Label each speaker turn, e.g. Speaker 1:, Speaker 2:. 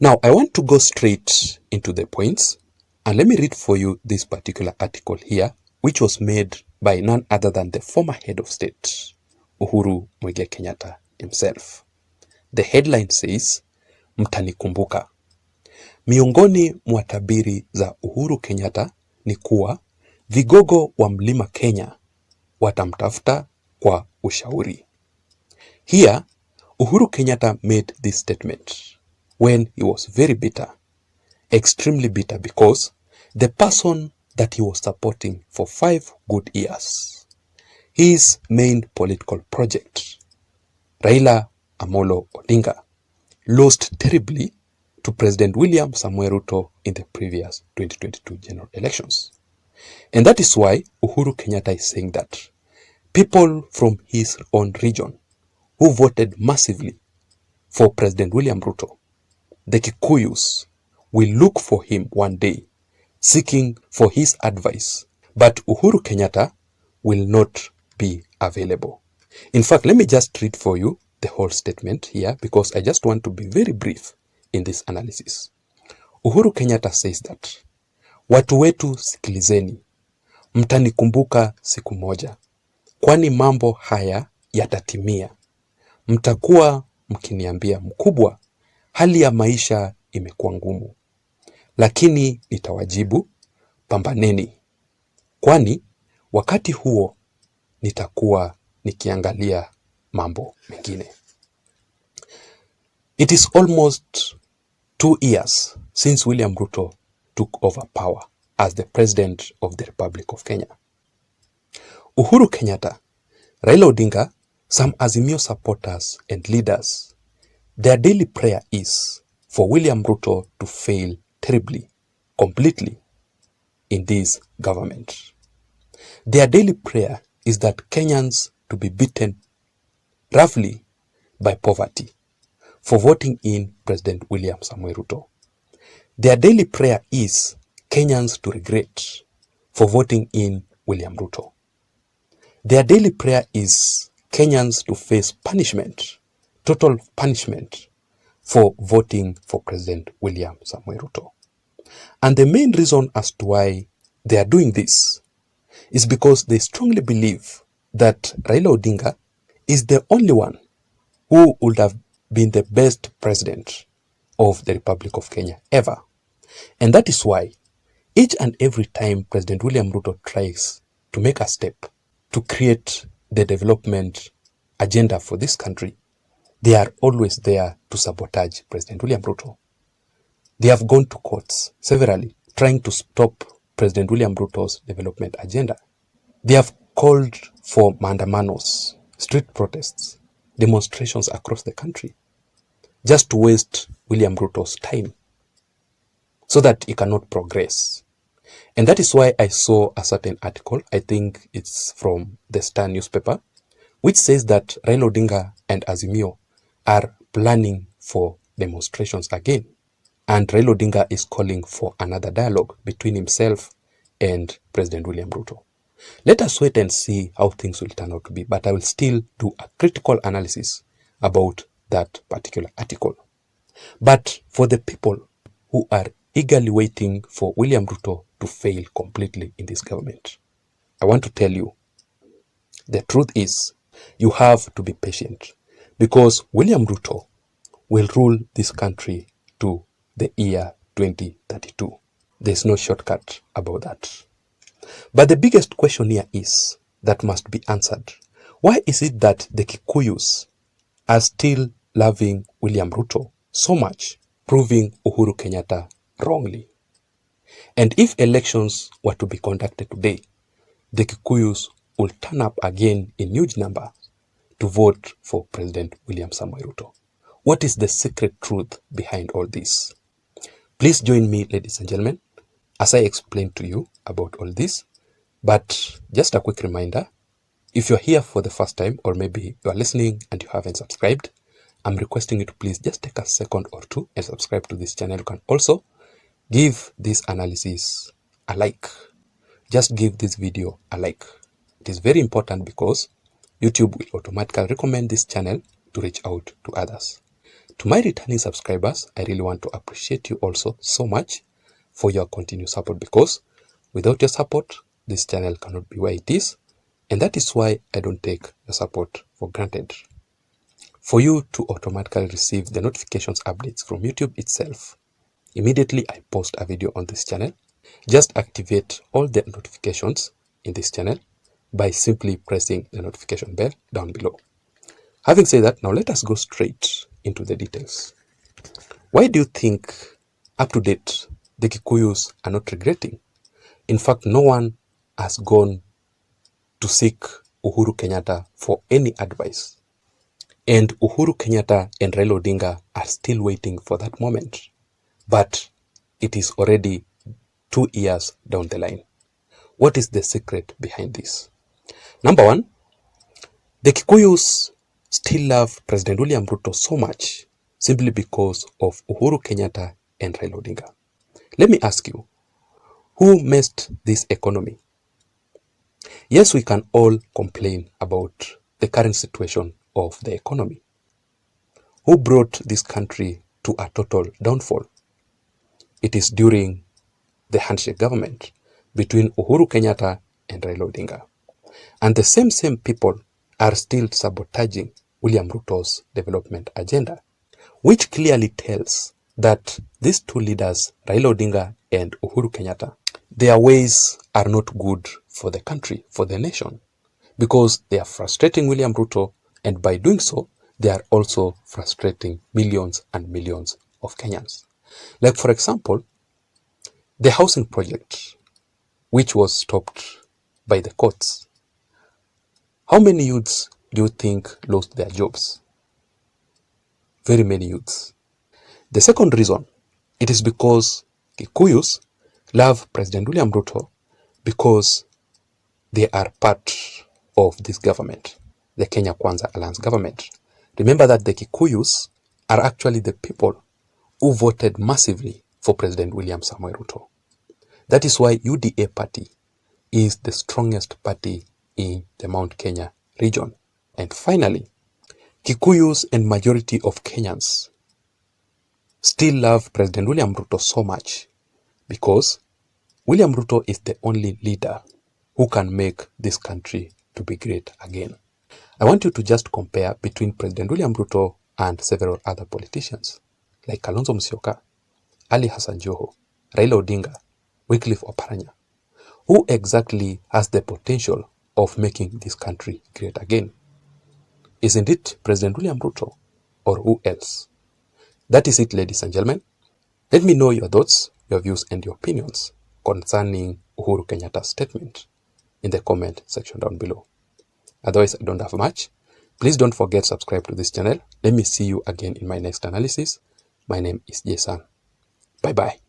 Speaker 1: Now, I want to go straight into the points, and let me read for you this particular article here, which was made by none other than the former head of state, Uhuru Kenyatta himself. The headline says, mtanikumbuka. Miongoni mwa tabiri za Uhuru Kenyatta ni kuwa vigogo wa Mlima Kenya watamtafuta kwa ushauri. Here, Uhuru Kenyatta made this statement when he was very bitter, extremely bitter, because the person that he was supporting for 5 good years, his main political project, Raila Amolo Odinga, lost terribly to President William Samuel Ruto in the previous 2022 general elections. And that is why Uhuru Kenyatta is saying that people from his own region who voted massively for President William Ruto, the Kikuyus, will look for him one day, seeking for his advice. But Uhuru Kenyatta will not be available. In fact, let me just read for you the whole statement here, because I just want to be very brief in this analysis. Uhuru Kenyatta says that, watu wetu sikilizeni, mtanikumbuka siku moja, kwani mambo haya yatatimia. Mtakuwa mkiniambia, mkubwa, hali ya maisha imekuwa ngumu, lakini nitawajibu, pambaneni, kwani wakati huo nitakuwa nikiangalia mambo mengine. It is almost 2 years since William Ruto took over power as the President of the Republic of Kenya. Uhuru Kenyatta, Raila Odinga, some Azimio supporters and leaders, their daily prayer is for William Ruto to fail terribly, completely in this government. Their daily prayer is that Kenyans to be beaten roughly by poverty for voting in President William Samuel Ruto. Their daily prayer is Kenyans to regret for voting in William Ruto. Their daily prayer is Kenyans to face punishment, total punishment, for voting for President William Samuel Ruto. And the main reason as to why they are doing this is because they strongly believe that Raila Odinga is the only one who would have been the best president of the Republic of Kenya ever. And that is why each and every time President William Ruto tries to make a step to create the development agenda for this country, they are always there to sabotage President William Ruto. They have gone to courts severally trying to stop President William Ruto's development agenda. They have called for maandamanos, street protests, demonstrations across the country, just to waste William Ruto's time so that he cannot progress. And that is why I saw a certain article, I think it's from the Star newspaper, which says that Raila Odinga and Azimio are planning for demonstrations again. And Raila Odinga is calling for another dialogue between himself and President William Ruto. Let us wait and see how things will turn out to be, but I will still do a critical analysis about that particular article. But for the people who are eagerly waiting for William Ruto to fail completely in this government, I want to tell you, the truth is, you have to be patient, because William Ruto will rule this country to the year 2032. There's no shortcut about that. But the biggest question here is that must be answered. Why is it that the Kikuyus are still loving William Ruto so much, proving Uhuru Kenyatta wrongly? And if elections were to be conducted today, the Kikuyus will turn up again in huge numbers to vote for President William Samoei Ruto. What is the secret truth behind all this? Please join me, ladies and gentlemen, as I explain to you about all this. But just a quick reminder, if you're here for the first time, or maybe you are listening and you haven't subscribed, I'm requesting you to please just take a second or two and subscribe to this channel. You can also give this analysis a like. Just give this video a like. It is very important because YouTube will automatically recommend this channel to reach out to others. To my returning subscribers, I really want to appreciate you also so much for your continued support, because without your support, this channel cannot be where it is, and that is why I don't take your support for granted. For you to automatically receive the notifications updates from YouTube itself, immediately I post a video on this channel, just activate all the notifications in this channel by simply pressing the notification bell down below. Having said that, now let us go straight into the details. Why do you think up to date the Kikuyus are not regretting? In fact, no one has gone to seek Uhuru Kenyatta for any advice. And Uhuru Kenyatta and Raila Odinga are still waiting for that moment. But it is already 2 years down the line. What is the secret behind this? Number one, the Kikuyus still love President William Ruto so much simply because of Uhuru Kenyatta and Raila Odinga. Let me ask you, who messed this economy? Yes, we can all complain about the current situation of the economy. Who brought this country to a total downfall? It is during the handshake government between Uhuru Kenyatta and Raila Odinga. And the same people are still sabotaging William Ruto's development agenda, which clearly tells that these two leaders, Raila Odinga and Uhuru Kenyatta, their ways are not good for the country, for the nation, because they are frustrating William Ruto, and by doing so, they are also frustrating millions and millions of Kenyans. Like, for example, the housing project, which was stopped by the courts. How many youths do you think lost their jobs? Very many youths. The second reason, it is because Kikuyus love President William Ruto because they are part of this government, the Kenya Kwanza Alliance government. Remember that the Kikuyus are actually the people who voted massively for President William Samoei Ruto. That is why UDA party is the strongest party in the Mount Kenya region. And finally, Kikuyus and majority of Kenyans still love President William Ruto so much because William Ruto is the only leader who can make this country to be great again. I want you to just compare between President William Ruto and several other politicians like Kalonzo Musyoka, Ali Hassan Joho, Raila Odinga, Wycliffe Oparanya. Who exactly has the potential of making this country great again? Isn't it President William Ruto, or who else? That is it, ladies and gentlemen. Let me know your thoughts, your views and your opinions concerning Uhuru Kenyatta's statement in the comment section down below. Otherwise, I don't have much. Please don't forget to subscribe to this channel. Let me see you again in my next analysis. My name is Jason. Bye-bye.